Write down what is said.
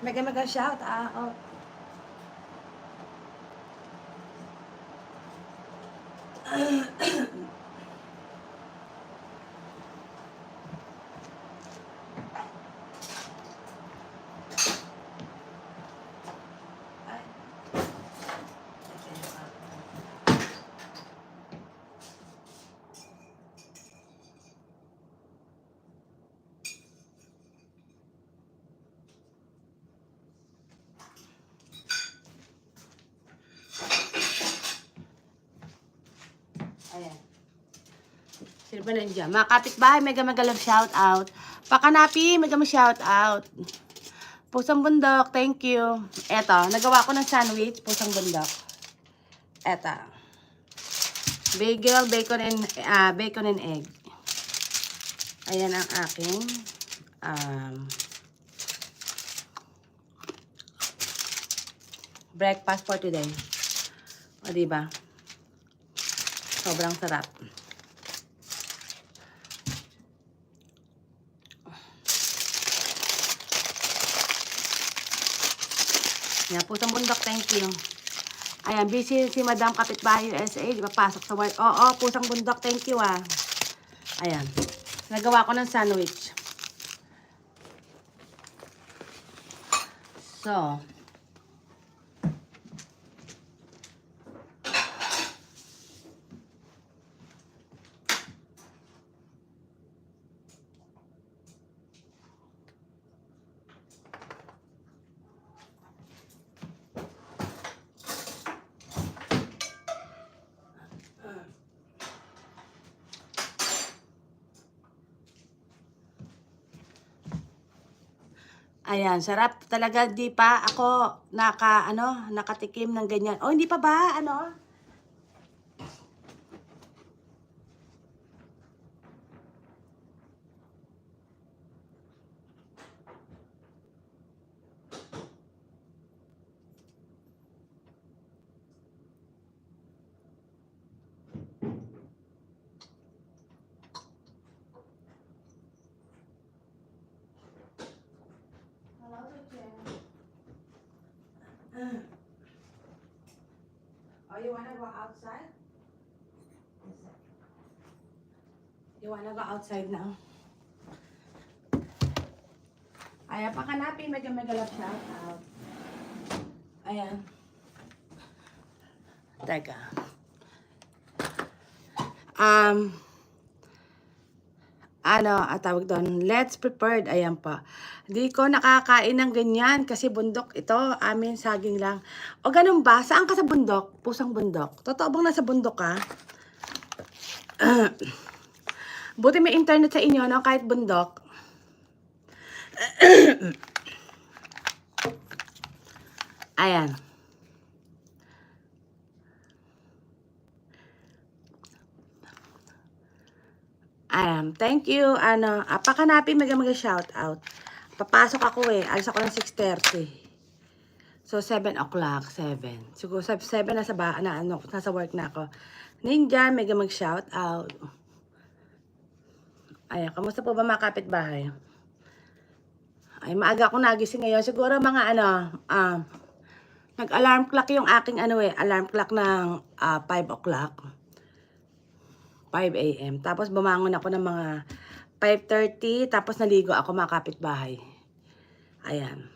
Mega shout out. Ayan. Sino ba nandiyan? Mga kapitbahay, mega love shout out. Pakanapi, mega shout out. Pusang bundok, thank you. Eto, nagawa ko ng sandwich, pusang bundok. Eto. Bagel, bacon and egg. Ayan ang aking breakfast for today. O, diba? Sobrang sarap. Yan, pusang bundok, thank you. Ayan, busy si Madam Kapitbahay USA, di ba pasok sa work? Oo, pusang bundok, thank you ah. Ayan, nagawa ko ng sandwich. So, ayan, sarap talaga. Di pa ako nakatikim ng ganyan. Oh, hindi pa ba? Ano? Oh, you wanna go outside? You wanna go outside now? Ayan, pakanapin, mega love shout out. Ayan. Teka. Tawag doon, let's prepared. Ayan pa. Hindi ko nakakain ng ganyan kasi bundok ito. Amin, saging lang. O ganun ba? Saan ka sa bundok? Pusang bundok. Totoo bang nasa bundok ka? Buti may internet sa inyo, no? Kahit bundok. Ayan. Thank you. Pakanapin, mega shout out. Papasok ako alis ako ng 6:30. So, 7 o'clock, 7. Siguro 7 nasa work na ako. Ninja, mega shout out. Ayan, kamusta po ba mga kapitbahay? Ay, maaga ako nagising ngayon. Siguro mga nag-alarm clock yung aking alarm clock ng 5 o'clock. 5 a.m. Tapos bumangon ako ng mga 5:30. Tapos naligo ako mga kapitbahay. Ayan.